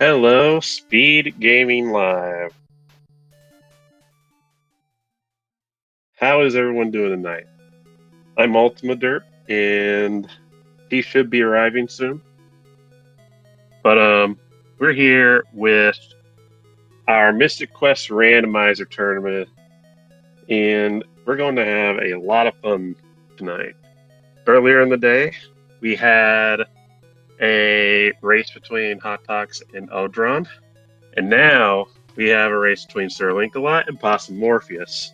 Hello, Speed Gaming Live. How is everyone doing tonight? I'm Ultima Dirt, and he should be arriving soon. But we're here with our Mystic Quest Randomizer tournament, and we're going to have a lot of fun tonight. Earlier in the day, we had a race between Hot Tox and Odron, and now we have a race between SirLinkalot and Possumorpheus.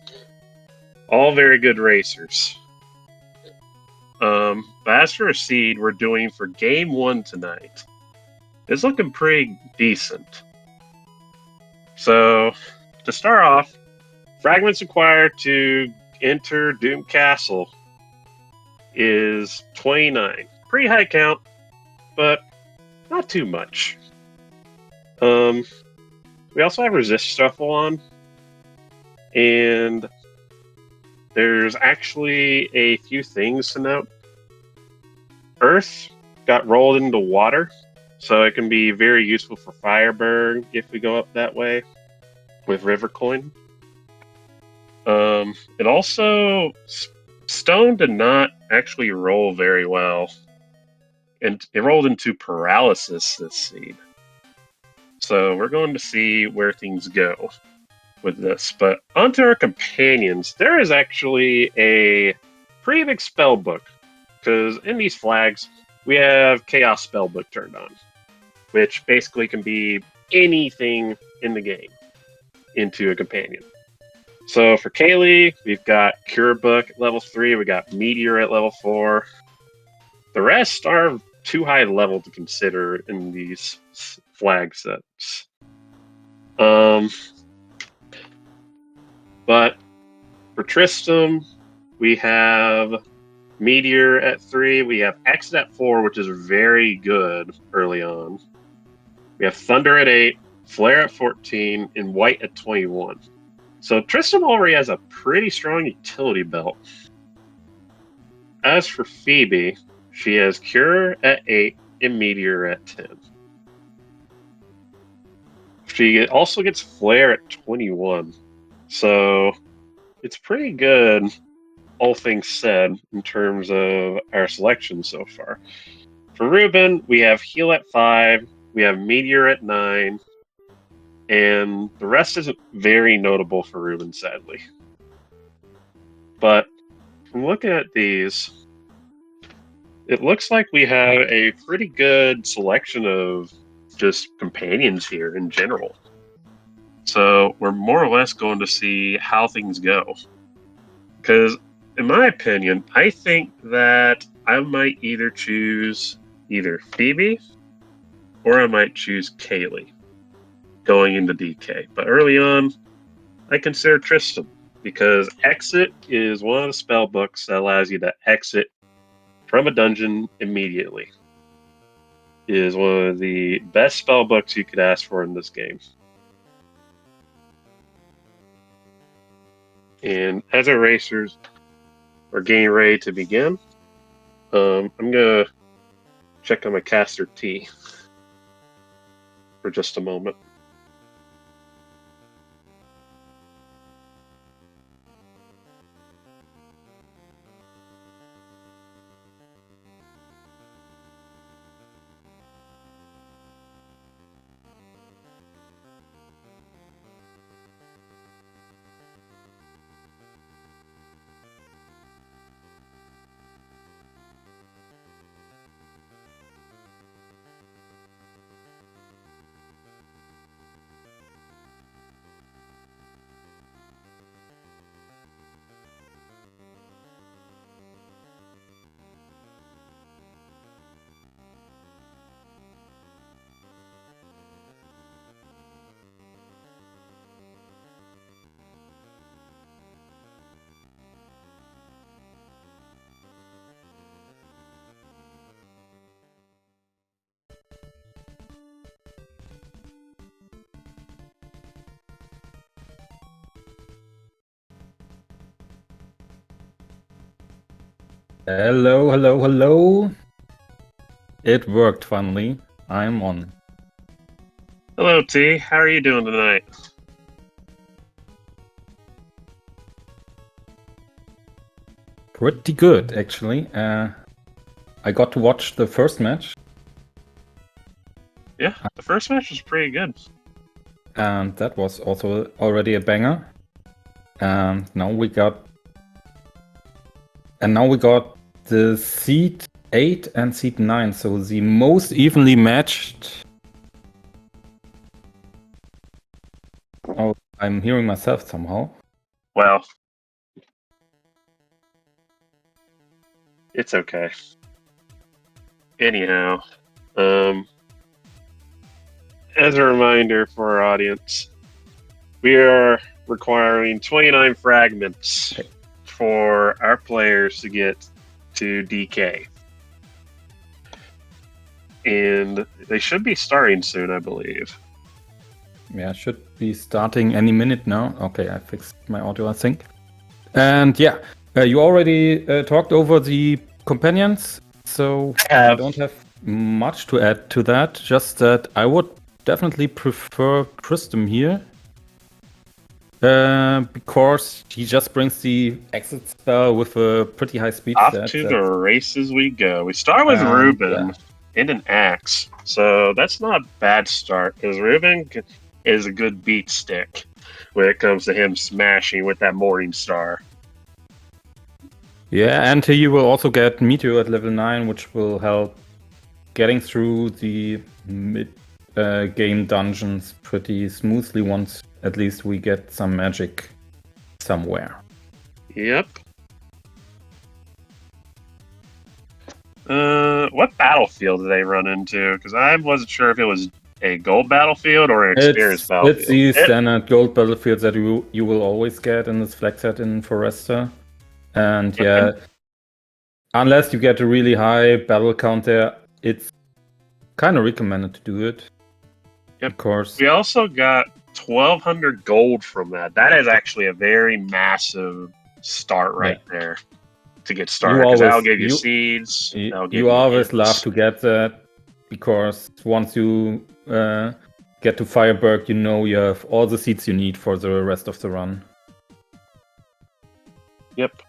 All very good racers. But as for a seed we're doing for game 1 tonight, it's looking pretty decent. So, to start off, fragments required to enter Doom Castle is 29. Pretty high count, but not too much. We also have resist shuffle on, and there's actually a few things to note. Earth got rolled into water, so it can be very useful for Fireburn if we go up that way with River Coin. It also, Stone did not actually roll very well, and it rolled into Paralysis this seed. So we're going to see where things go with this. But onto our companions, there is actually a pretty big spell book, because in these flags, we have Chaos Spellbook turned on, which basically can be anything in the game into a companion. So for Kaylee, we've got Cure Book at level 3, we got Meteor at level 4. The rest are too high level to consider in these flag sets. But for Tristram, we have Meteor at 3, we have Exit at 4, which is very good early on. We have Thunder at 8, Flare at 14, and White at 21. So Tristram already has a pretty strong utility belt. As for Phoebe, she has Cure at 8 and Meteor at 10. She also gets Flare at 21. So it's pretty good, all things said, in terms of our selection so far. For Ruben, we have Heal at 5, we have Meteor at 9, and the rest isn't very notable for Ruben, sadly. But from looking at these, it looks like we have a pretty good selection of just companions here in general. So we're more or less going to see how things go. Because, in my opinion, I think that I might either choose either Phoebe or I might choose Kaylee going into DK. But early on, I consider Tristram, because Exit is one of the spell books that allows you to exit from a dungeon immediately. It is one of the best spell books you could ask for in this game. And as our racers are getting ready to begin, I'm going to check on my caster T for just a moment. Hello, hello, hello. It worked finally. I'm on. Hello, T. How are you doing tonight? Pretty good, actually. I got to watch the first match. Yeah, the first match was pretty good. And that was also already a banger. And now we got the seed 8 and seed 9, so the most evenly matched. Oh, I'm hearing myself somehow. Well, it's okay. Anyhow, as a reminder for our audience, we are requiring 29 fragments for our players to get to DK. And they should be starting soon, I believe. Yeah, should be starting any minute now. Okay, I fixed my audio, I think. And yeah, you already talked over the companions, so I don't have much to add to that. Just that I would definitely prefer Christum here. Because he just brings the exit spell with a pretty high speed Off set. to the races we go. We start with Ruben and an axe. So that's not a bad start, because Ruben is a good beat stick when it comes to him smashing with that Morning Star. Yeah, and you will also get Meteor at level 9, which will help getting through the mid-game dungeons pretty smoothly once at least we get some magic somewhere. Yep. What battlefield did they run into? Because I wasn't sure if it was a gold battlefield or an experience battlefield. It's the standard gold battlefields that you will always get in this flag set in Foresta. And yeah, unless you get a really high battle count there, it's kind of recommended to do it. Yep. Of course. We also got 1,200 gold from that. That is actually a very massive start there to get started. Because that'll give you seeds. You always love to get that, because once you get to Fireberg, you know you have all the seeds you need for the rest of the run. Yep.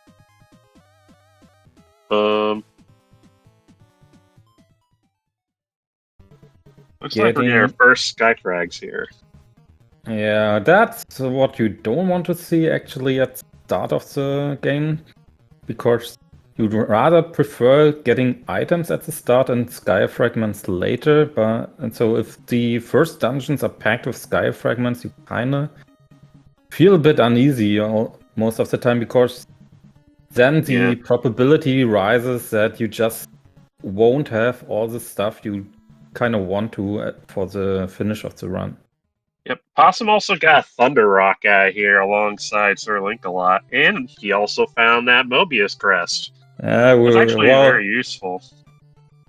Looks like we're getting our first sky frags here. Yeah, that's what you don't want to see actually at the start of the game, because you'd rather prefer getting items at the start and sky fragments later. And so if the first dungeons are packed with sky fragments, you kind of feel a bit uneasy most of the time, because then the probability rises that you just won't have all the stuff you kind of want to for the finish of the run. Yep. Possum also got a Thunder Rock guy here alongside SirLinkalot, and he also found that Mobius crest. It's actually very useful.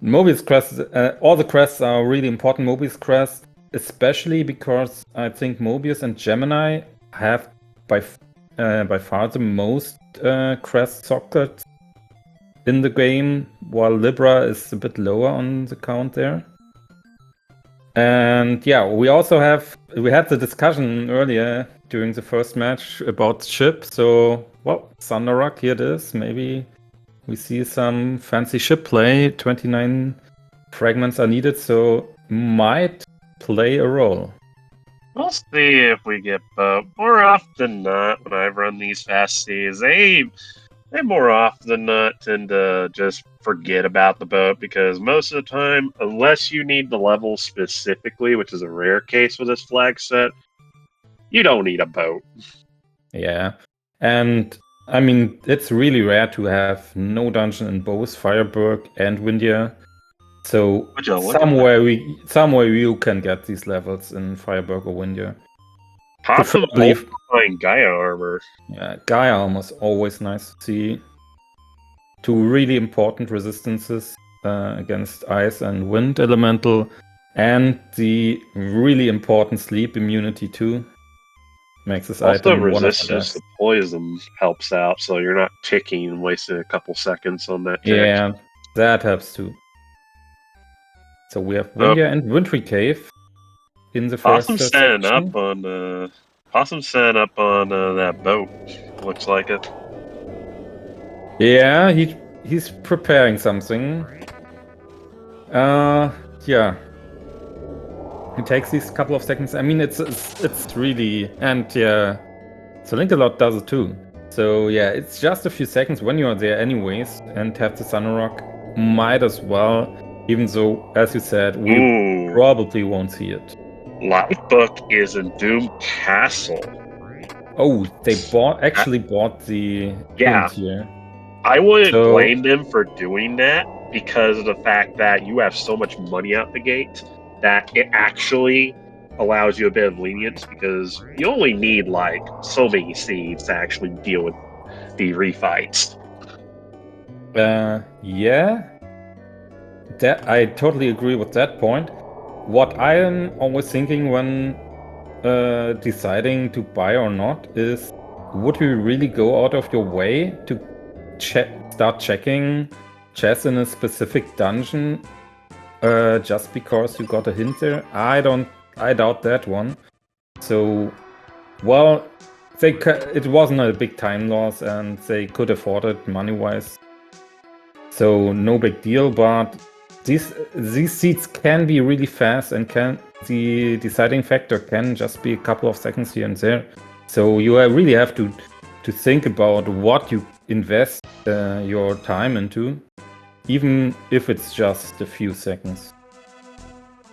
Mobius crest, all the crests are really important. Mobius crest, especially because I think Mobius and Gemini have by far the most crest sockets in the game, while Libra is a bit lower on the count there. And yeah, we had the discussion earlier during the first match about ship. So, well, Thunderrock, here it is. Maybe we see some fancy ship play. 29 fragments are needed, so might play a role. We'll see if we get boat. More often than not, when I run these fast seas, they more often than not tend to just forget about the boat, because most of the time, unless you need the level specifically, which is a rare case with this flag set, you don't need a boat. Yeah, and I mean, it's really rare to have no dungeon in both Fireberg and Windia. So somewhere you can get these levels in Fireberg or Windia. Preferably find Gaia armor. Yeah, Gaia armor is always nice to see. Two really important resistances against ice and wind elemental, and the really important sleep immunity too. Makes this item resistance to poison helps out, so you're not ticking and wasting a couple seconds on that tick. Yeah, that helps too. So we have Windia and Wintry Cave in the first Possum's setting section. up on that boat. Looks like it. Yeah, he's preparing something. Yeah. It takes these couple of seconds. I mean, it's really, and yeah, SirLinkalot does it too. So yeah, it's just a few seconds when you're there anyways, and have the Sunrock. Might as well, even though, as you said, we Ooh, probably won't see it. Livebook is in Doom Castle. Oh, they actually bought the Yeah. hint here. I wouldn't So blame them for doing that because of the fact that you have so much money out the gate that it actually allows you a bit of lenience because you only need like so many seeds to actually deal with the refights. yeah, that I totally agree with that point. What I am always thinking when deciding to buy or not is, would you really go out of your way to start checking chests in a specific dungeon just because you got a hint there? I doubt that one. So, well, it wasn't a big time loss and they could afford it money-wise. So no big deal, but these seeds can be really fast and the deciding factor can just be a couple of seconds here and there. So you really have to think about what you invest your time into, even if it's just a few seconds.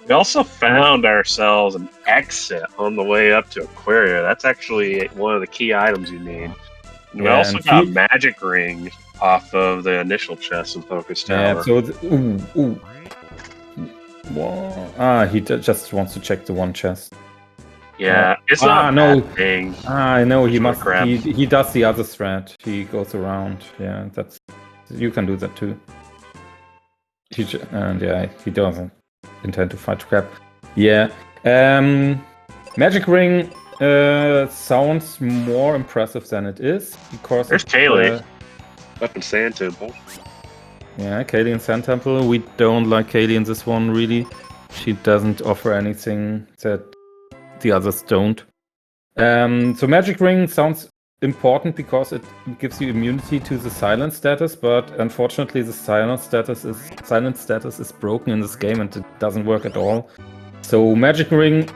We also found ourselves an exit on the way up to Aquaria. That's actually one of the key items you need. And we also got a magic ring off of the initial chest in Focus Tower. Yeah, so ooh. Well, he just wants to check the one chest. Yeah, it's not a bad thing. I know he must. He does the other thread. He goes around. Yeah, you can do that too. And yeah, he doesn't intend to fight crap. Yeah. Magic ring sounds more impressive than it is because there's Kaylee up in Sand Temple. Yeah, Kaylee in Sand Temple. We don't like Kaylee in this one really. She doesn't offer anything that the others don't. So Magic Ring sounds important because it gives you immunity to the silent status, but unfortunately the silent status is broken in this game and it doesn't work at all. So Magic Ring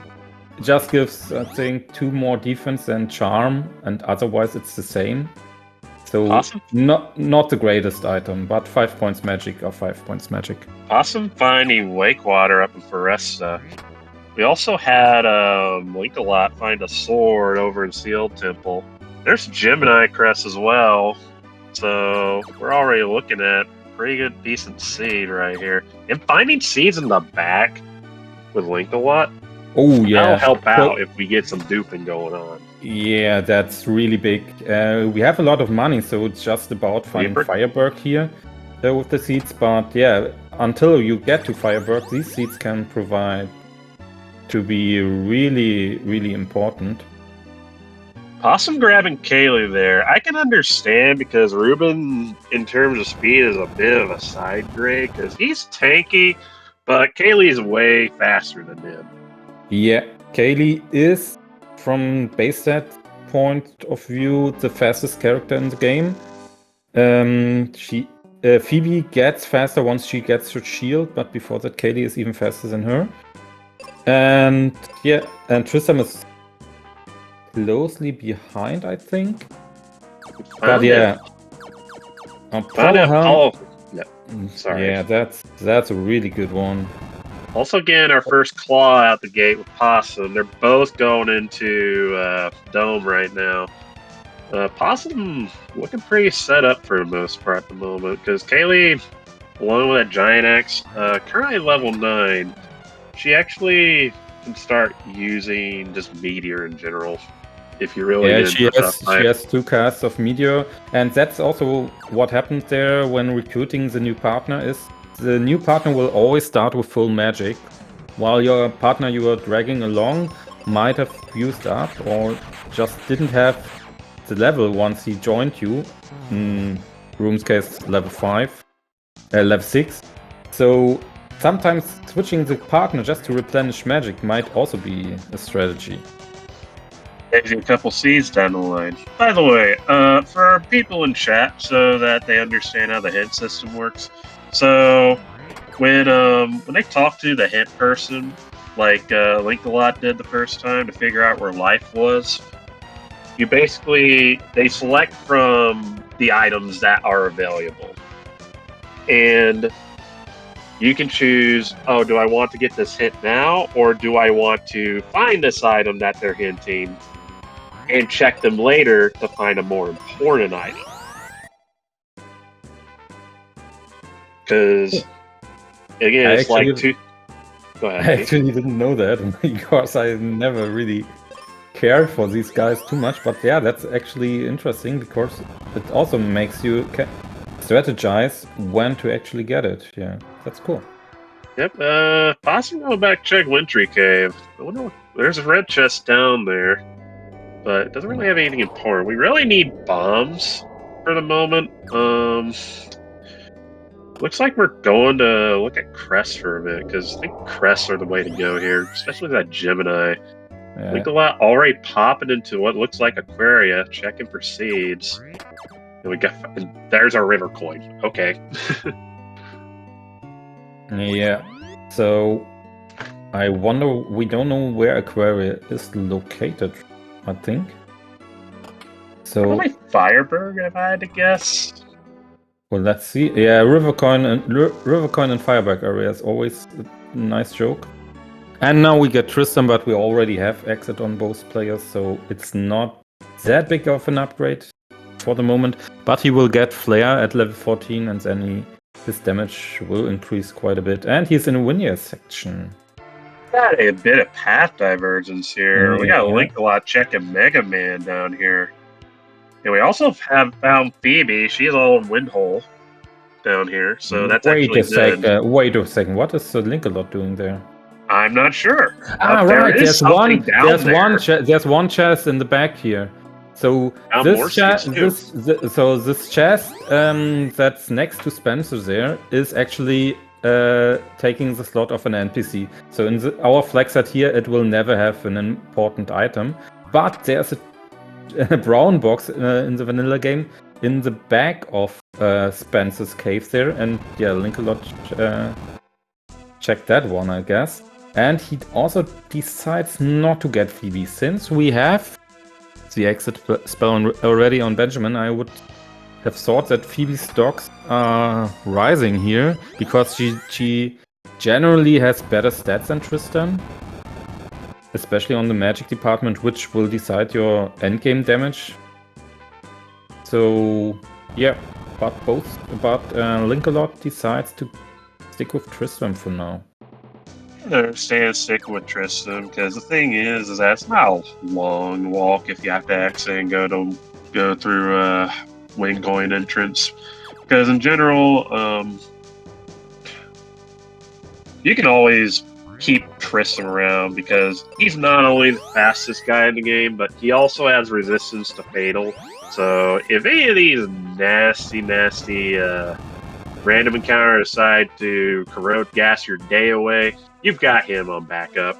just gives, I think, 2 more defense and charm, and otherwise it's the same. So awesome. Not the greatest item, but 5 points magic or 5 points magic. Awesome finding Wake Water up in Foresta. We also had Linkalot find a sword over in Sealed Temple. There's Gemini Crest as well. So we're already looking at pretty good, decent seed right here. And finding seeds in the back with Linkalot. Oh yeah, that'll help out if we get some duping going on. Yeah, that's really big. We have a lot of money, so it's just about finding Fireberg here with the seeds. But yeah, until you get to Fireberg, these seeds can provide to be really, really important. Possum grabbing Kaylee there, I can understand because Ruben, in terms of speed, is a bit of a side grade because he's tanky, but Kaylee is way faster than him. Yeah, Kaylee is, from base stat point of view, the fastest character in the game. Phoebe gets faster once she gets her shield, but before that, Kaylee is even faster than her. And yeah, and Tristan is closely behind, I think. But yeah, sorry. Yeah, that's a really good one. Also getting our first claw out the gate with Possum. They're both going into Dome right now. Possum looking pretty set up for the most part at the moment because Kaylee, along with that Giant Axe, currently level 9. She actually can start using just Meteor in general. If you really she has 2 casts of Meteor, and that's also what happens there when recruiting the new partner. Is the new partner will always start with full magic, while your partner you are dragging along might have used up or just didn't have the level once he joined you. In Room's case, level 5, level 6. So sometimes switching the partner just to replenish magic might also be a strategy. Maybe a couple C's down the line. By the way, for our people in chat, so that they understand how the hint system works. So when they talk to the hint person, like Linkalot did the first time to figure out where life was, they select from the items that are available, and you can choose, oh, do I want to get this hint now, or do I want to find this item that they're hinting and check them later to find a more important item? Because, again, it's like two... Go ahead. I actually didn't know that because I never really cared for these guys too much. But yeah, that's actually interesting because it also makes you strategize when to actually get it. Yeah, that's cool. Yep, possibly go back check Wintry Cave. I wonder what... There's a red chest down there, but it doesn't really have anything important. We really need bombs for the moment. Looks like we're going to look at crests for a minute, because I think crests are the way to go here, especially that Gemini. Yeah. Linkalot already popping into what looks like Aquaria, checking for seeds. And there's our river coin. Okay. Yeah. So I wonder, we don't know where Aquaria is located, I think. So probably Fireberg, if I had to guess. Well, let's see. Yeah, Rivercoin and Fireberg area is always a nice joke. And now we get Tristan, but we already have exit on both players, so it's not that big of an upgrade for the moment. But he will get Flare at level 14, and then his damage will increase quite a bit. And he's in a Winia section. Got a bit of path divergence here. We got Linkalot checking Mega Man down here. And we also have found Phoebe. She's all in Windhole down here, so that's actually good. Wait a second. What is Linkalot doing there? I'm not sure. Right. There's one chest in the back here. So this chest that's next to Spencer there is actually taking the slot of an NPC. So in our flag set here, it will never have an important item, but there's a brown box in the vanilla game in the back of Spencer's cave there, and yeah, Linkalot checked that one, I guess. And he also decides not to get Phoebe. Since we have the exit spell already on Benjamin, I would have thought that Phoebe's stocks are rising here, because she generally has better stats than Tristan, especially on the magic department, which will decide your endgame damage. So yeah, but Linkalot decides to stick with Tristan for now. I understand sticking with Tristan, because the thing is that it's not a long walk if you have to exit and go through wing coin entrance. Because in general, you can always keep Tristan around, because he's not only the fastest guy in the game, but he also has resistance to Fatal. So if any of these nasty random encounters decide to corrode gas your day away, you've got him on backup.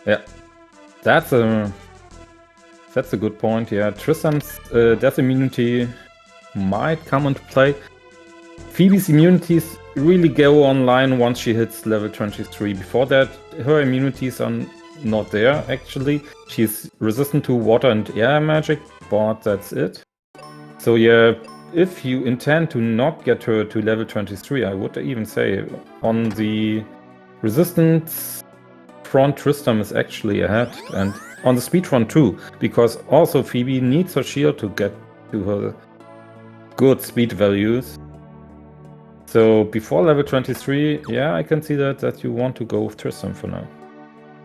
Yeah, that's a good point. Yeah, Tristan's death immunity might come into play. Phoebe's immunities really go online once she hits level 23. Before that, her immunities are not there, actually. She's resistant to water and air magic, but that's it. So yeah, if you intend to not get her to level 23, I would even say on the resistance front, Tristan is actually ahead, and on the speed front too, because also Phoebe needs her shield to get to her good speed values. So before level 23, yeah, I can see that you want to go with Tristan for now.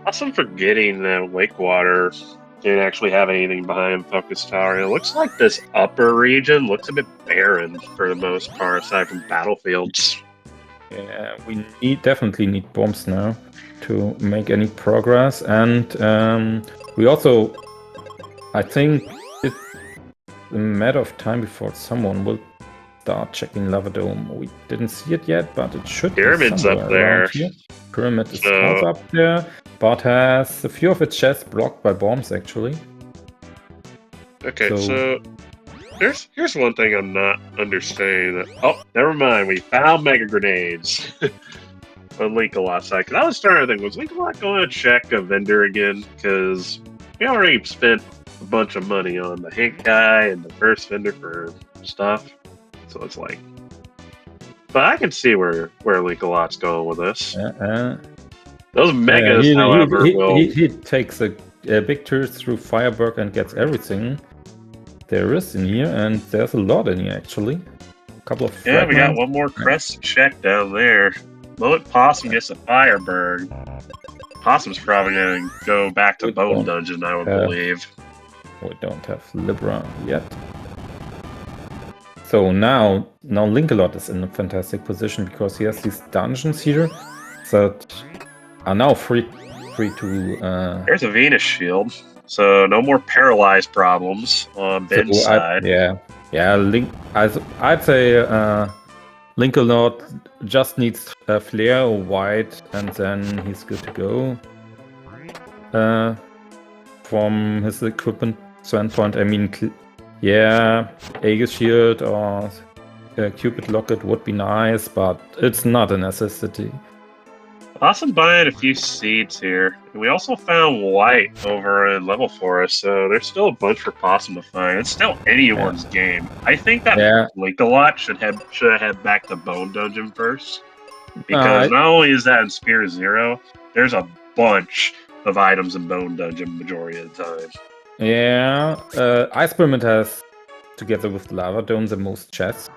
Also forgetting that Wakewater didn't actually have anything behind Focus Tower. It looks like this upper region looks a bit barren for the most part, aside from battlefields. Yeah, we definitely need bombs now to make any progress, and we also, I think it's a matter of time before someone will start checking Lava Dome. We didn't see it yet, but it should Pyramid's be up somewhere there. around here. Pyramid is So- also up there, but has a few of its chests blocked by bombs, actually. Okay, so here's one thing I'm not understanding. Oh, never mind. We found mega grenades on Linkalot's side. Because I was starting to think, was Linkalot going to check a vendor again? Because we already spent a bunch of money on the Hank guy and the first vendor for stuff. So it's like, but I can see where Linkalot's going with this. Those megas, however, he takes a big tour through Fireberg and gets everything there is in here, and there's a lot in here actually. A couple of we got one more crest check down there. Moment Possum gets a Fireberg. Possum's probably gonna go back to Bone Dungeon, I would believe. We don't have Libra yet. So now Linkalot is in a fantastic position because he has these dungeons here that are now free to. There's a Venus shield, so no more paralyzed problems on Ben's side. I'd say Linkalot just needs a flare or white, and then he's good to go. From his equipment standpoint, I mean, Aegis Shield or Cupid Locket would be nice, but it's not a necessity. Awesome buying a few seeds here. We also found white over in Level Forest, so there's still a bunch for Possum to find. It's still anyone's game. I think that Linkalot should have head back to Bone Dungeon first. Because not only is that in Spear Zero, there's a bunch of items in Bone Dungeon majority of the time. Yeah, Ice Pyramid has, together with Lava Dome, the most chests.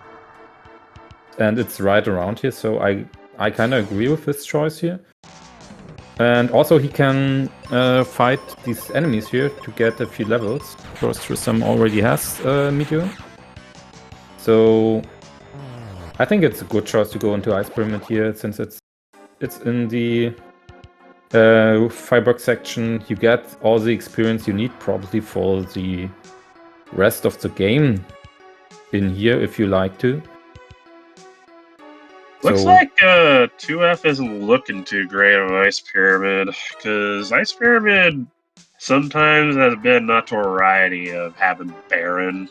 And it's right around here, so I kind of agree with his choice here. And also he can fight these enemies here to get a few levels. First Tristam already has Meteor. So I think it's a good choice to go into Ice Pyramid here, since it's in the Fireberg section. You get all the experience you need probably for the rest of the game in here if you like to. Looks like 2F isn't looking too great on Ice Pyramid, because Ice Pyramid sometimes has been notoriety of having Baron.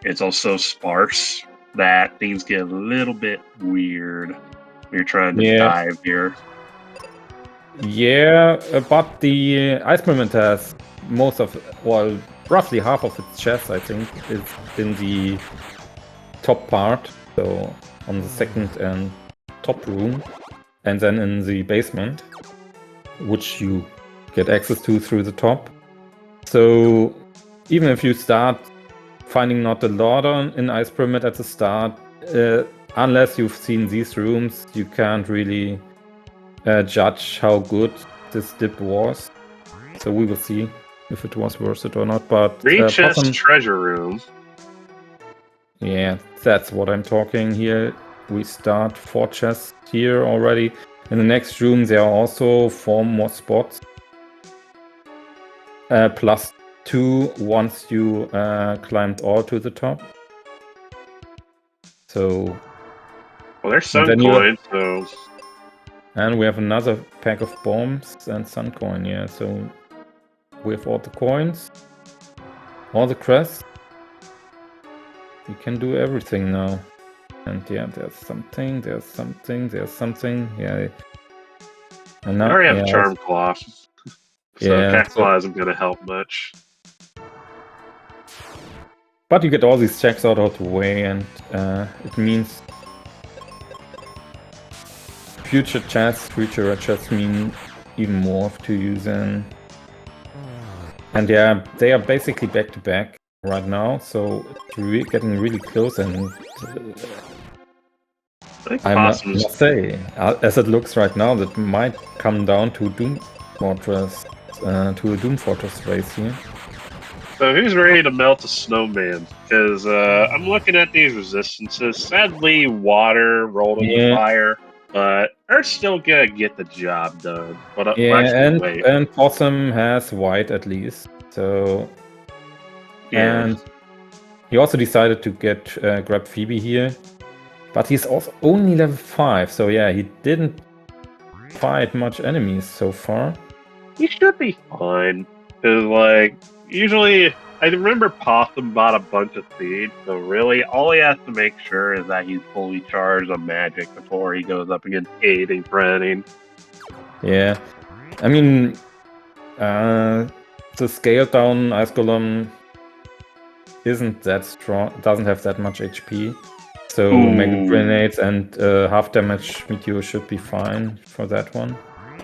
It's also sparse that things get a little bit weird when you're trying to dive here. Yeah, but the Ice Pyramid has roughly half of its chests, I think, is in the top part, so on the second and top room, and then in the basement, which you get access to through the top. So even if you start finding not a lot in Ice Pyramid at the start, unless you've seen these rooms, you can't really judge how good this dip was. So we will see if it was worth it or not. But Chest treasure room. Yeah, that's what I'm talking here. We start 4 chests here already. In the next room there are also 4 more spots. Plus 2 once you climbed all to the top. So... Well, there's Sun Coin, so... And we have another pack of bombs and Sun Coin, yeah. So we have all the coins, all the crests. We can do everything now. And yeah, there's something. Yeah. And now, I already have Charm Cloth. So Cat Claw isn't going to help much. But you get all these checks out of the way, and it means future red chests mean even more to you then. And yeah, they are basically back to back right now, so it's getting really close, and I must say, as it looks right now, that might come down to Doom Fortress, to a Doom Fortress race here. So who's ready to melt a snowman? Because I'm looking at these resistances. Sadly, water rolled into fire, but Earth's still gonna get the job done. But and Possum has white at least. So and he also decided to grab Phoebe here. But he's also only level 5, so yeah, he didn't fight much enemies so far. He should be fine. Because, like, usually, I remember Possum bought a bunch of seeds, so really, all he has to make sure is that he's fully charged on magic before he goes up against anything threatening. Yeah, I mean, the scaled down Ice Golem isn't that strong, doesn't have that much HP. So Mega Grenades and half damage Meteor should be fine for that one.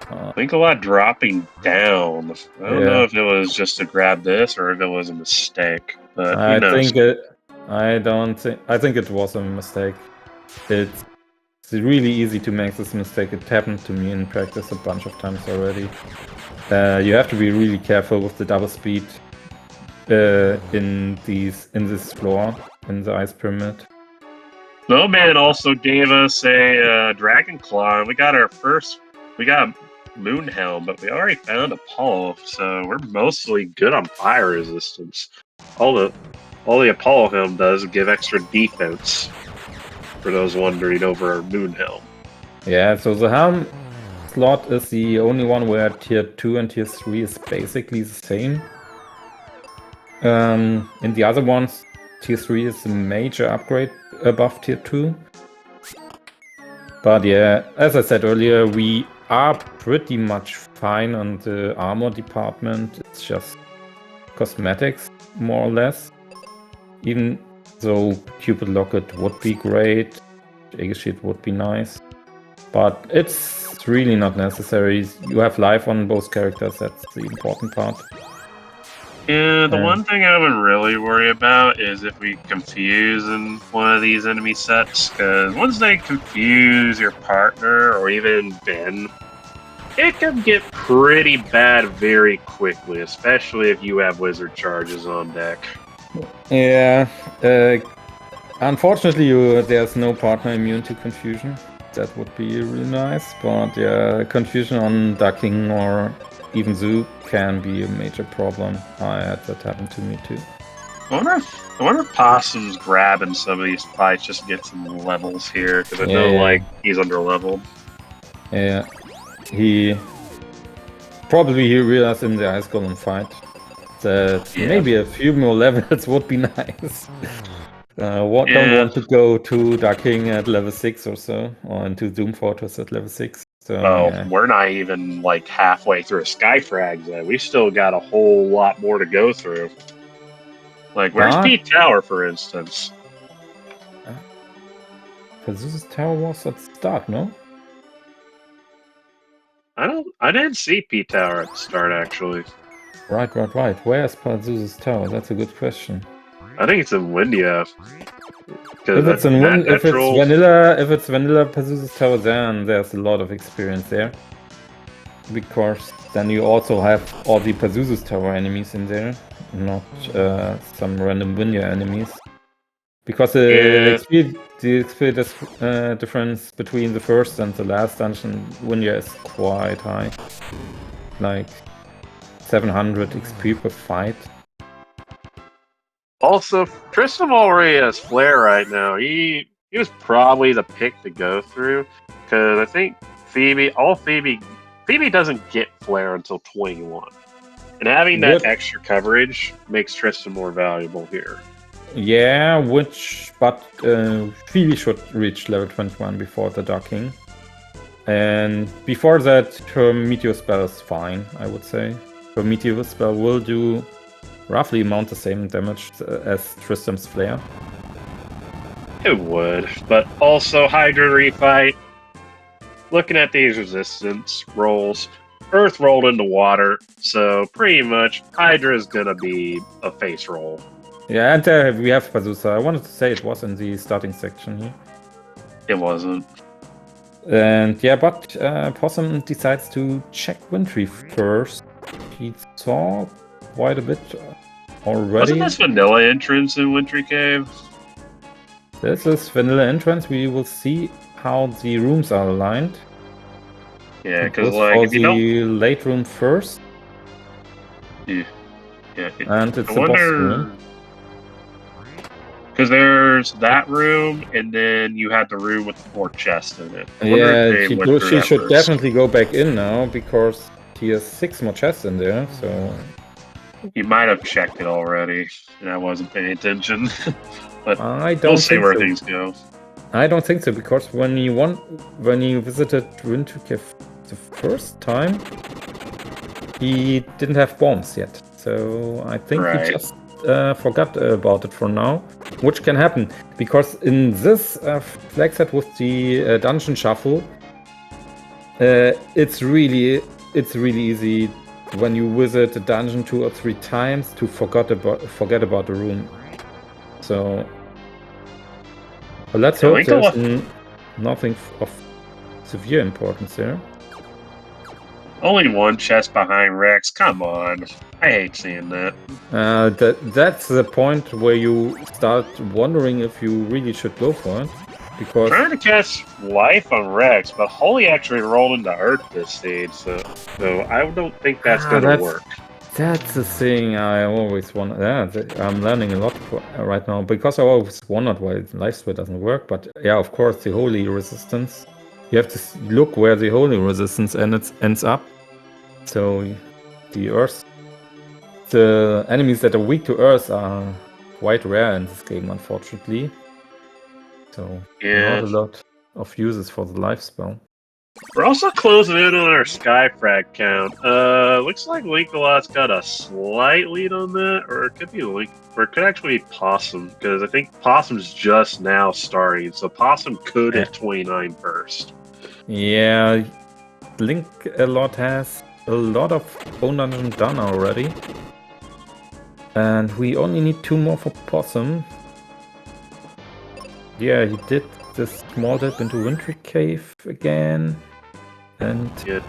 SirLinkalot dropping down. I don't know if it was just to grab this or if it was a mistake, but who knows? I think it was a mistake. It's really easy to make this mistake. It happened to me in practice a bunch of times already. You have to be really careful with the double speed in this floor, in the ice pyramid. Snowman also gave us a Dragon Claw. We got Moonhelm, but we already found Apollo, so we're mostly good on fire resistance. All the Apollo Helm does is give extra defense, for those wondering over Moonhelm. Yeah, so the Helm slot is the only one where tier 2 and tier 3 is basically the same. In the other ones, tier 3 is a major upgrade above tier 2. But yeah, as I said earlier, we are pretty much fine on the armor department. It's just cosmetics, more or less. Even though Cupid Locket would be great, Aegis would be nice. But it's really not necessary. You have life on both characters, that's the important part. Yeah, the one thing I would really worry about is if we confuse in one of these enemy sets, because once they confuse your partner or even Ben, it can get pretty bad very quickly, especially if you have wizard charges on deck. Yeah, unfortunately there's no partner immune to confusion. That would be really nice, but yeah, confusion on ducking or even Zoo can be a major problem. I had that happen to me too. I wonder if Possum's grabbing some of these fights just to get some levels here, because I know like he's under-leveled. Yeah, he realized in the Ice Golem fight that maybe a few more levels would be nice. Don't want to go to ducking at level 6 or so, or into Doom Fortress at level 6. So, we're not even like halfway through a Skyfrag yet. We still got a whole lot more to go through. Like, where's Pete Tower, for instance? Pazuzu's Tower was at the start, no? I didn't see Pete Tower at the start, actually. Right. Where's Pazuzu's Tower? That's a good question. I think it's in Windia. If it's vanilla Pazuzu's Tower, then there's a lot of experience there. Because then you also have all the Pazuzu's Tower enemies in there, not some random Windia enemies. Because the XP difference between the first and the last dungeon Windia is quite high. Like 700 XP per fight. Also, Tristan already has Flare right now. He was probably the pick to go through, because I think Phoebe doesn't get Flare until 21. And having that extra coverage makes Tristan more valuable here. Yeah, but Phoebe should reach level 21 before the docking. And before that, her Meteor spell is fine, I would say. Her Meteor spell will do roughly amount the same damage as Tristan's Flare. It would, but also Hydra refight. Looking at these resistance rolls, Earth rolled into water, so pretty much Hydra's gonna be a face roll. Yeah, and we have Pazuzu. I wanted to say it was in the starting section here. It wasn't. And yeah, but Possum decides to check Wintry first. He saw quite a bit already. Wasn't this vanilla entrance in Wintry Cave? This is vanilla entrance. We will see how the rooms are aligned. Yeah, because like if you don't... late room first. Yeah. And it's the boss room. Because there's that room, and then you had the room with the 4 chests in it. I wonder Yeah, if they went through she that should first. definitely go back in now because he has 6 more chests in there. So You might have checked it already, and I wasn't paying attention. But I we'll don't see think where so. things go. I don't think so because when you visited Winter Cave the first time, he didn't have bombs yet. So I think he Right. just forgot about it for now, which can happen because in this flag set with the dungeon shuffle, it's really easy when you visit a dungeon 2 or 3 times to forget about the room. So let's hope there's nothing of severe importance there. Only 1 chest behind Rex. Come on. I hate seeing that. That's the point where you start wondering if you really should go for it. Because trying to catch life on Rex, but Holy actually rolled into Earth this stage, so I don't think that's gonna work. That's the thing I always want. Yeah, I'm learning a lot right now because I always wondered why Lifesphere doesn't work. But yeah, of course, the Holy Resistance. You have to look where the Holy Resistance ends up. So the Earth, the enemies that are weak to Earth are quite rare in this game, unfortunately. So yeah, not a lot of uses for the life spell. We're also closing in on our Skyfrag count. Looks like Linkalot's got a slight lead on that, or it could be or it could actually be Possum, because I think Possum's just now starting, so Possum could hit 29 first. Yeah, Linkalot has a lot of Bone Dungeon done already. And we only need 2 more for Possum. Yeah, he did this small dip into Winter Cave again. And yeah.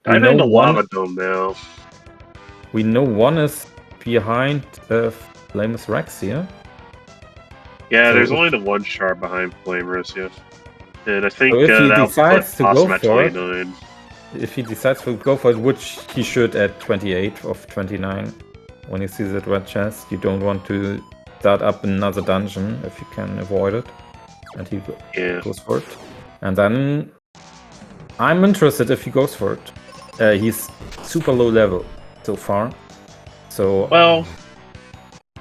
I'm in the Lava Dome now. We know 1 is behind Flameless Rex here. Yeah, so there's only the 1 shard behind Flameless, yeah. And I think so if he decides to go for it, if he decides to go for it, which he should at 28 of 29, when he sees that red chest, you don't want to start up another dungeon if you can avoid it. And he goes for it. And then I'm interested if he goes for it. He's super low level so far. So well,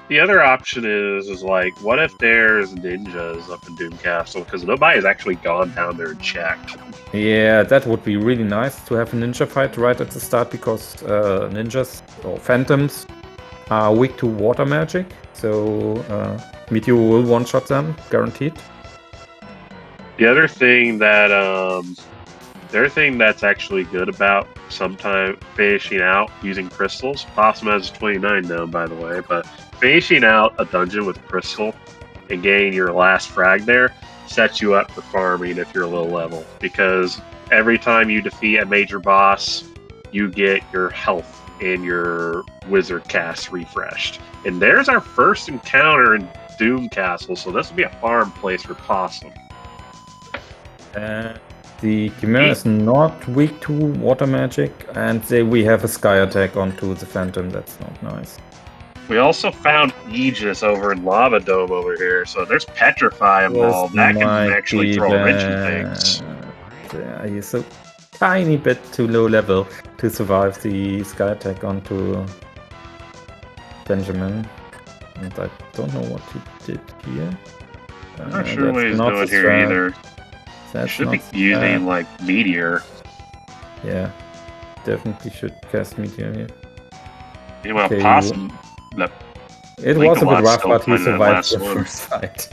the other option is like, what if there's ninjas up in Doom Castle? Because nobody has actually gone down there and checked. Yeah, that would be really nice to have a ninja fight right at the start, because ninjas or phantoms are weak to water magic. So Meteor will one-shot them, guaranteed. The other thing that's actually good about sometime finishing out using crystals, Possum has 29 now, by the way, but finishing out a dungeon with crystal and getting your last frag there sets you up for farming if you're low level, because every time you defeat a major boss, you get your health and your wizard cast refreshed. And there's our first encounter in Doom Castle, so this will be a farm place for Possum. The Chimera is not weak to water magic, and we have a sky attack onto the Phantom. That's not nice. We also found Aegis over in Lava Dome over here, so there's Petrify involved. That can actually throw a wrench in things. Yeah, he's a tiny bit too low level to survive the sky attack onto Benjamin. And I don't know what he did here. I'm not sure what he's doing here either. He should be using like Meteor. Yeah, definitely should cast Meteor here. Meanwhile, Possum. It was a bit rough, but he survived the first fight.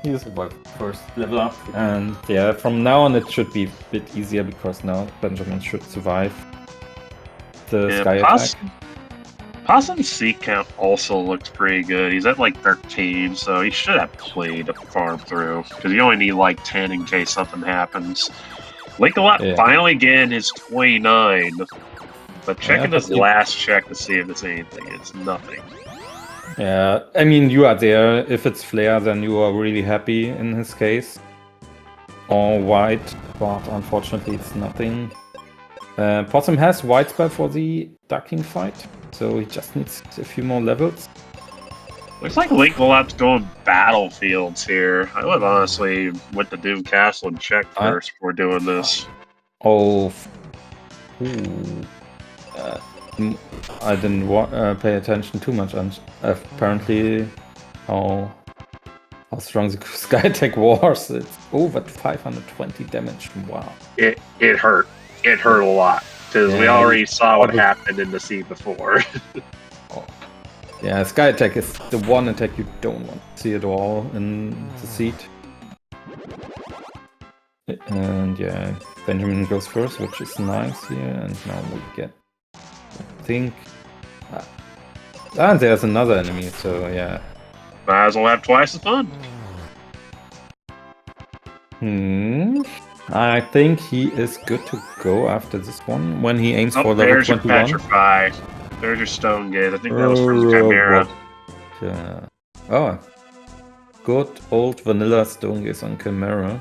He survived the first level up. And yeah, from now on it should be a bit easier, because now Benjamin should survive the sky attack. Possum's seat count also looks pretty good. He's at like 13, so he should have played a farm through, because you only need like 10 in case something happens. Linkalot finally getting his 29, but checking his last check to see if it's anything. It's nothing. Yeah, I mean, you are there. If it's Flare, then you are really happy in his case. Or White, but unfortunately it's nothing. Possum has White spell for the Dark King fight, so he just needs a few more levels. Looks like Linkalot's going battlefields here. I would honestly went to Doom Castle and check first before doing this. Oh. I didn't pay attention too much, and apparently how strong the Sky Attack was. It's over 520 damage. Wow. It hurt. It hurt a lot because we already saw what happened in the seed before. Oh. Yeah, Sky Attack is the one attack you don't want to see at all in the seed. And yeah, Benjamin goes first, which is nice here. And now we get, I think, and there's another enemy. So yeah, might as well have twice the fun. I think he is good to go after this one when he aims for level 21. There's your Petrify. There's your Stone Gaze. I think that was from the Chimera. Yeah. Oh, good old vanilla Stone Gaze on Chimera.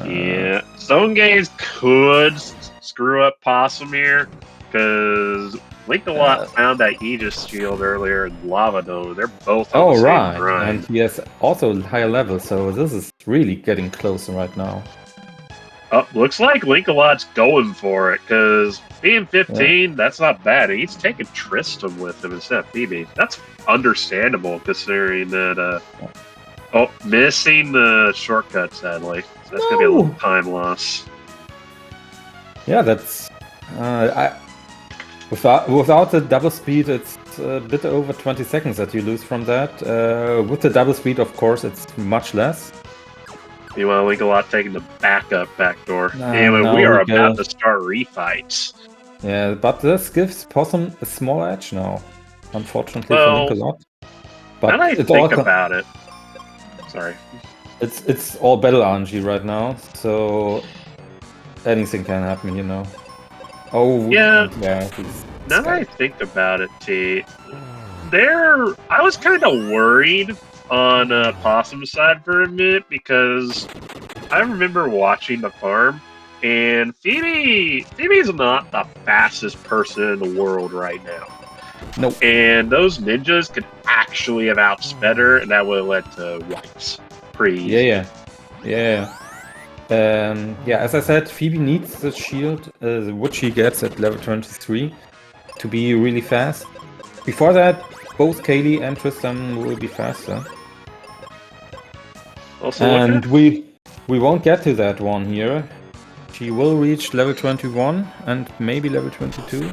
Yeah, Stone Gaze could screw up Possum here because Linkalot found that Aegis shield earlier in Lava Dome. They're both on the same grind. And he has also higher level, so this is really getting close right now. Oh, looks like Linkalot's going for it because being 15, that's not bad. He's taking Tristan with him instead of Phoebe. That's understandable considering that. Oh, missing the shortcut, sadly. So that's gonna be a little time loss. Yeah, that's without the double speed, it's a bit over 20 seconds that you lose from that. With the double speed, of course, it's much less. Meanwhile, Linkalot taking the backdoor. Anyway, we are about to start refights. Yeah, but this gives Possum a small edge now, unfortunately for Linkalot. But now I think about it. Sorry. It's all battle RNG right now, so anything can happen, you know. Oh yeah. Now that I think about it, T, I was kind of worried on Possum's side for a minute because I remember watching the farm, and Phoebe's not the fastest person in the world right now. Nope. And those ninjas could actually have outsped her, and that would have led to wipes. Pretty easy. Yeah, as I said, Phoebe needs the shield, which she gets at level 23, to be really fast. Before that, both Kaylee and Tristan will be faster. Also, and we won't get to that one here. She will reach level 21 and maybe level 22.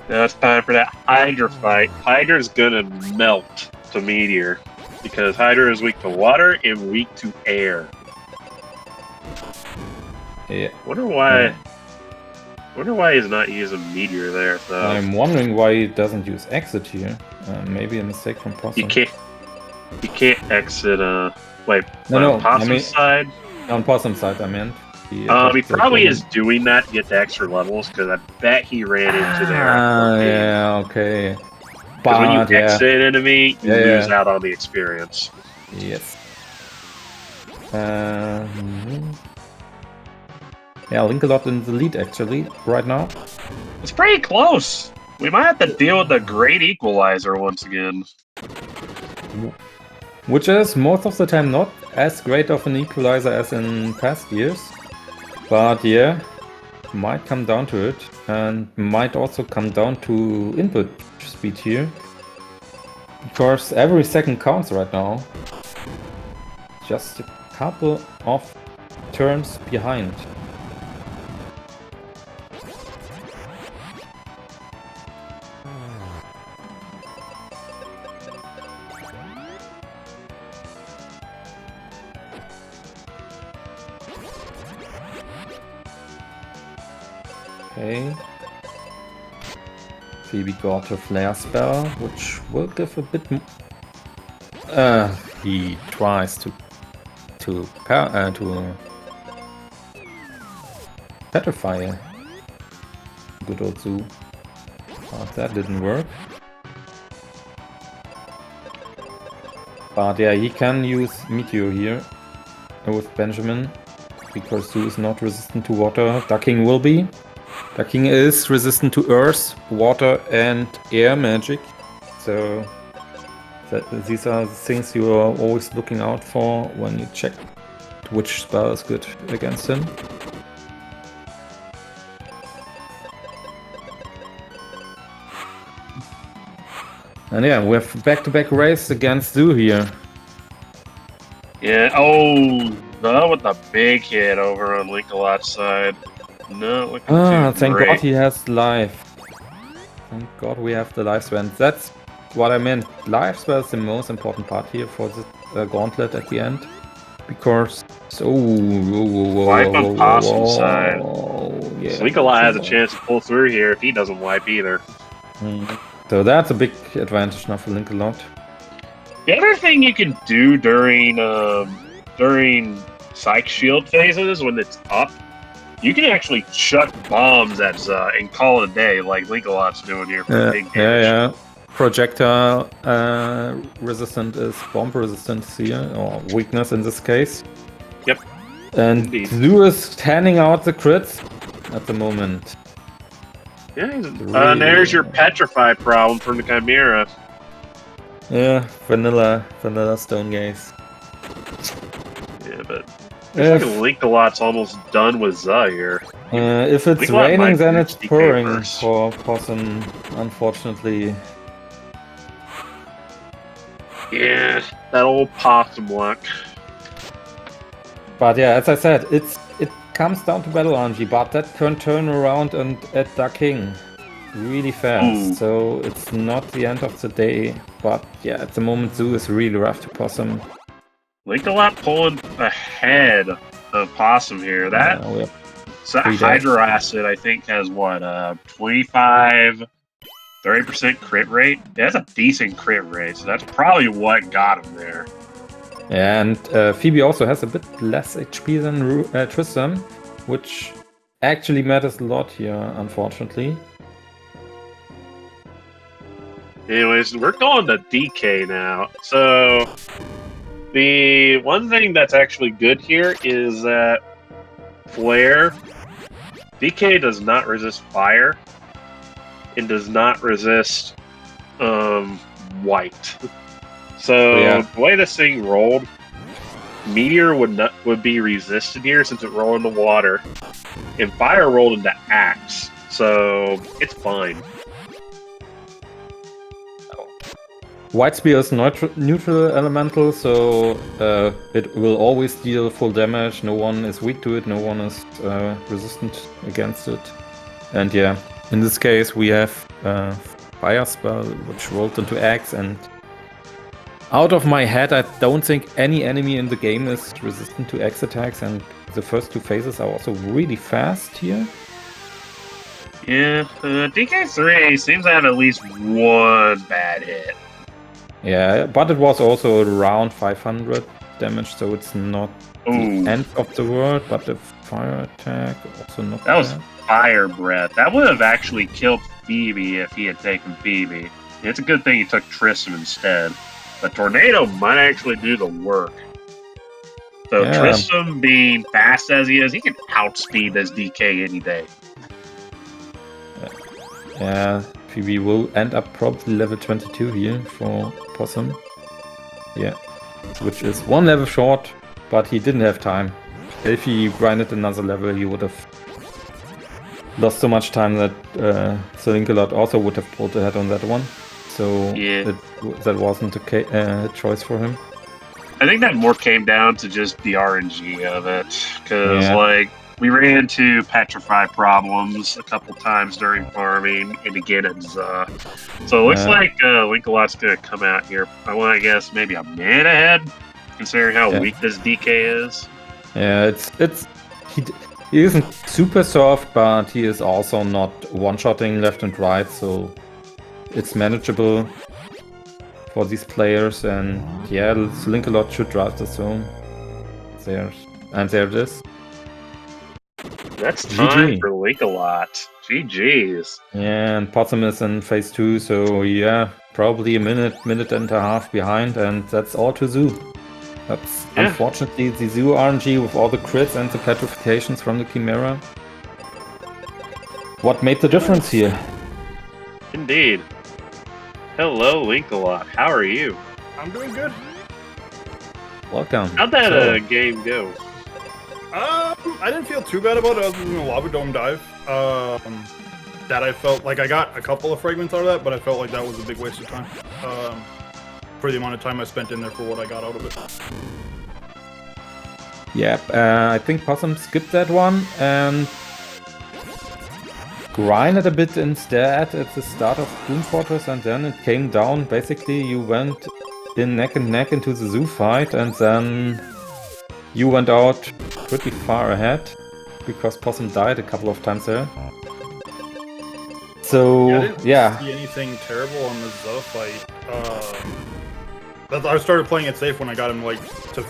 Now it's time for that Hydra fight. Hydra's gonna melt to Meteor because Hydra is weak to water and weak to air. Yeah. Wonder why he's not using Meteor there. So I'm wondering why he doesn't use Exit here. Maybe a mistake from Possum. You can't exit. Wait. No. Possum's side. On Possum's side, I meant. He probably is doing that to get to extra levels because I bet he ran into there. Yeah, okay. Because when you exit an enemy, you lose out on the experience. Yes. Linkalot in the lead actually right now. It's pretty close. We might have to deal with the Great Equalizer once again. Which is most of the time not as great of an equalizer as in past years. But yeah, might come down to it, and might also come down to input speed here. Because every second counts right now. Just a couple of turns behind. Okay. Phoebe got a flare spell, which will give a bit more. He tries to petrify good old Zoo, but that didn't work. But yeah, he can use Meteor here with Benjamin because Zoo is not resistant to water. Ducking will be. Ducking is resistant to earth, water, and air magic. So These are the things you are always looking out for when you check which spell is good against him. And yeah, we have back-to-back race against Zoo here. Yeah, oh, no, with the big hit over on Linkalot's side. Not looking too Thank great. God he has life. Thank God we have the life spell. That's what I meant. Life spell is the most important part here for the gauntlet at the end. Because... Wipe on Possum's side. Yeah. Linkalot has a chance to pull through here if he doesn't wipe either. So that's a big advantage now for Linkalot. The other thing you can do during Psych Shield phases when it's up, you can actually chuck bombs at and call it a day, like Linkalot's doing here for big damage. Yeah. Projectile resistant is bomb resistance here, or weakness in this case. Yep. And Zoo is handing out the crits at the moment. Yeah, and there's your Petrify problem from the Chimera. Yeah, vanilla stone gaze. Yeah, but I think Linkalot's almost done with Za here. If it's Linkalot raining, might then be it's DK pouring first. for Possum, unfortunately. Yeah, that old Possum luck. But yeah, as I said, it comes down to battle RNG, but that can turn around and at Dark King really fast. Ooh. So it's not the end of the day. But yeah, at the moment Zoo is really rough to Possum. Linkalot pulling ahead of Possum here. That so that Hydro Acid, I think, has what 25, 30% crit rate. Yeah, that's a decent crit rate. So that's probably what got him there. And Phoebe also has a bit less HP than Tristan, which actually matters a lot here, unfortunately. Anyways, we're going to DK now. So the one thing that's actually good here is that Flare, DK does not resist fire. It does not resist white. So the way this thing rolled, Meteor would be resisted here since it rolled into water, and Fire rolled into Axe, so it's fine. White Spear is neutral elemental, so it will always deal full damage. No one is weak to it, no one is resistant against it. And yeah, in this case we have Fire Spell, which rolled into Axe, and out of my head, I don't think any enemy in the game is resistant to Axe attacks, and the first two phases are also really fast here. Yeah, DK3 seems to have at least one bad hit. Yeah, but it was also around 500 damage, so it's not the end of the world, but the fire attack also not That was Fire Breath. That would have actually killed Phoebe if he had taken Phoebe. It's a good thing he took Tristan instead. But Tornado might actually do the work. So Tristan, being fast as he is, he can outspeed this DK any day. Yeah, Phoebe will end up probably level 22 here for Possum. Yeah, which is one level short, but he didn't have time. If he grinded another level, he would have lost so much time that SirLinkalot also would have pulled ahead on that one. So that wasn't a choice for him. I think that more came down to just the RNG of it. Because, like, we ran into Petrify problems a couple times during farming, and again at Za. So it looks like Linkalot's going to come out here, I want to guess, maybe a minute ahead, considering how weak this DK is. Yeah, he isn't super soft, but he is also not one-shotting left and right, so it's manageable for these players, and yeah, SirLinkalot should drive this home. There it is. That's time for Linkalot. GG's. Yeah, and Possum is in phase 2, so yeah, probably a minute and a half behind, and that's all to Zoo. That's unfortunately the Zoo RNG with all the crits and the petrifications from the Chimera. What made the difference here? Indeed. Hello, Linkalot. How are you? I'm doing good. Welcome. How'd that game go? I didn't feel too bad about it other than the lava dome dive. That I felt like I got a couple of fragments out of that, but I felt like that was a big waste of time. For the amount of time I spent in there for what I got out of it. Yep, I think Possum skipped that one and grinded a bit instead at the start of Doom Fortress, and then it came down. Basically, you went in neck and neck into the zoo fight, and then you went out pretty far ahead because Possum died a couple of times there. So I didn't see anything terrible on the Zo fight. I started playing it safe when I got him like to,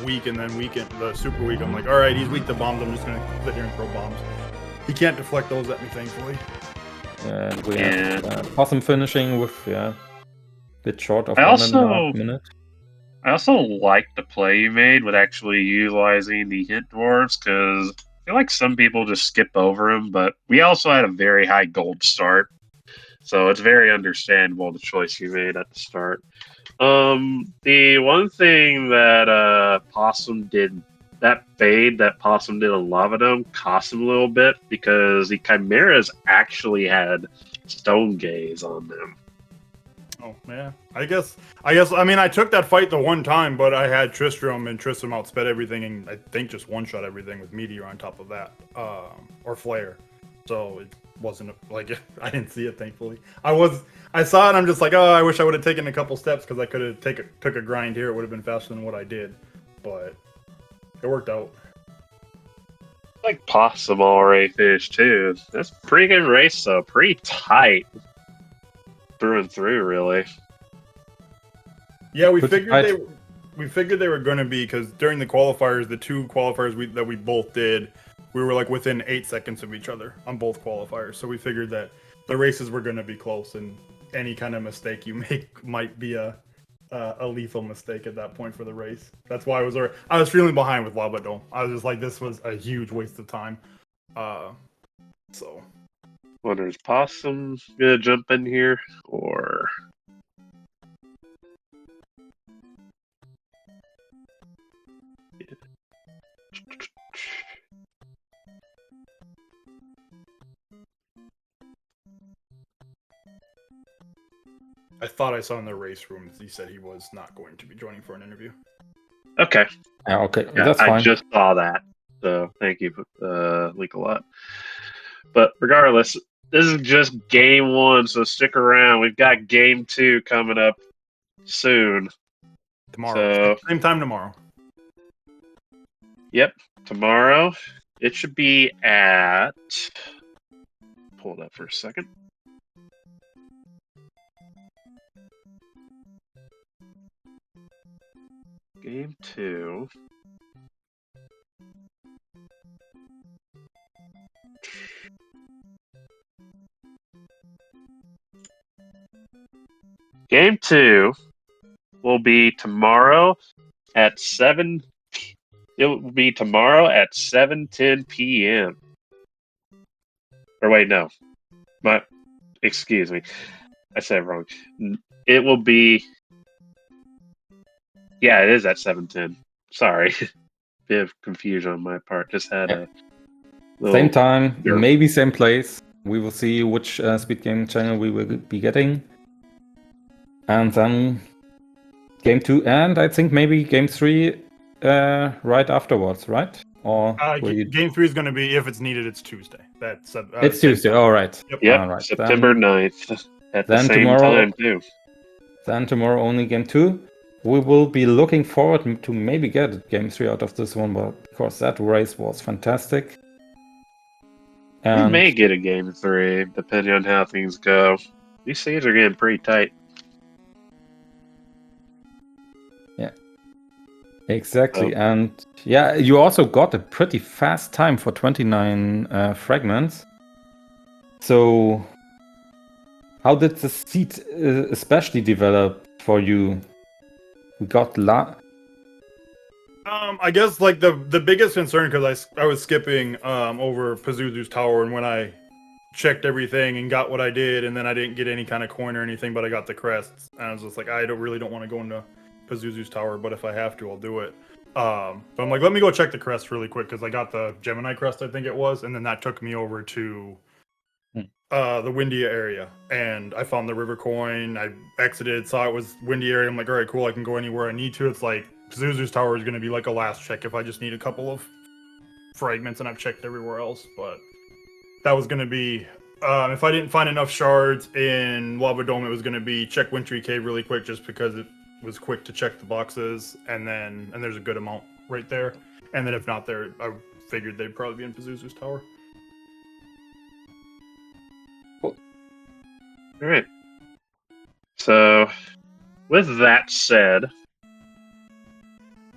weak and then weaken the super weak. I'm like, all right, he's weak to bombs. I'm just gonna sit here and throw bombs. He can't deflect those at me, thankfully. And we have Possum finishing with bit short of I 1.5 minutes. I also like the play you made with actually utilizing the hint dwarves, because I feel like some people just skip over them, but we also had a very high gold start, so it's very understandable the choice you made at the start. The one thing that Possum did, that fade that Possum did on Lava Dome cost him a little bit because the Chimeras actually had Stone Gaze on them. Oh yeah, I mean I took that fight the one time, but I had Tristram and Tristram outsped everything, and I think just one shot everything with Meteor on top of that, or Flare. So it wasn't like I didn't see it, thankfully. I saw it and I'm just like, oh, I wish I would have taken a couple steps because I could have took a grind here. It would have been faster than what I did, but it worked out. Like Possum already finished too. That's a pretty good race though, pretty tight. Through and through, really. Yeah, we figured they were going to be, because during the qualifiers, the two qualifiers that we both did, we were like within 8 seconds of each other on both qualifiers. So we figured that the races were going to be close, and any kind of mistake you make might be a lethal mistake at that point for the race. That's why I was feeling behind with Lava Dome. I was just like, this was a huge waste of time. So. Wonder is Possum gonna jump in here, or I thought I saw in the race room he said he was not going to be joining for an interview. Okay. Okay, Yeah, that's fine. I just saw that, so thank you, Linkalot. But regardless, this is just game one, so stick around. We've got game two coming up soon. Tomorrow. Same time tomorrow. Yep, tomorrow. It should be at... Pull it up for a second. Game two. Game two will be tomorrow at 7. It will be tomorrow at 7:10 p.m. Or wait, no. Excuse me. I said it wrong. It will be... Yeah, it is at 7:10. Sorry. Bit of confusion on my part. Just had a little... Same time, maybe same place. We will see which Speedgaming channel we will be getting. And then game 2, and I think maybe game 3 right afterwards, right? Or game 3 is going to be, if it's needed, it's Tuesday. It's Tuesday, all right. Yep, all right. September 9th at the same time, too. Then tomorrow only game 2. We will be looking forward to maybe get game 3 out of this one, but because that race was fantastic. And we may get a game 3, depending on how things go. These seeds are getting pretty tight. Yeah. Exactly. And yeah, you also got a pretty fast time for 29 fragments. So how did the seed especially develop for you? We got I guess like the biggest concern, because I was skipping over Pazuzu's tower, and when I checked everything and got what I did, and then I didn't get any kind of coin or anything, but I got the crests. And I was just like, I really don't want to go into Pazuzu's tower, but if I have to, I'll do it. So I'm like, let me go check the crest really quick, because I got the Gemini crest, I think it was, and then that took me over to the Windia area, and I found the river coin. I exited, saw it was Windia area. I'm like, all right, cool, I can go anywhere I need to. It's like Pazuzu's tower is going to be like a last check if I just need a couple of fragments, and I've checked everywhere else, but that was going to be if I didn't find enough shards in Lava Dome, it was going to be check Wintry Cave really quick, just because it was quick to check the boxes, and there's a good amount right there, and then if not there, I figured they'd probably be in Pazuzu's tower. Cool. All right. So, with that said,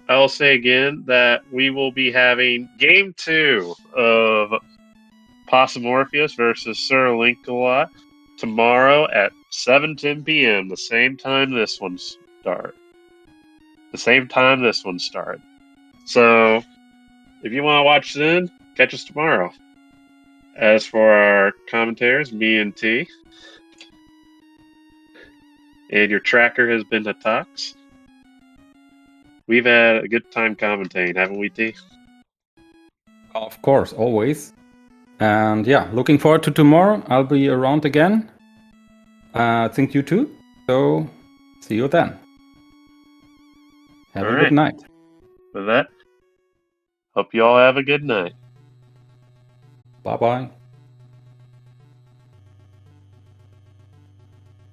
I will say again that we will be having Game 2 of Possumorpheus versus SirLinkalot tomorrow at 7:10 p.m. The same time this one starts. So, if you want to watch then, catch us tomorrow. As for our commentators, me and T, and your tracker has been Hatox. We've had a good time commentating, haven't we, T? Of course, always. And yeah, looking forward to tomorrow. I'll be around again. I think you too. So, see you then. Have a good night. With that, hope you all have a good night. Bye-bye.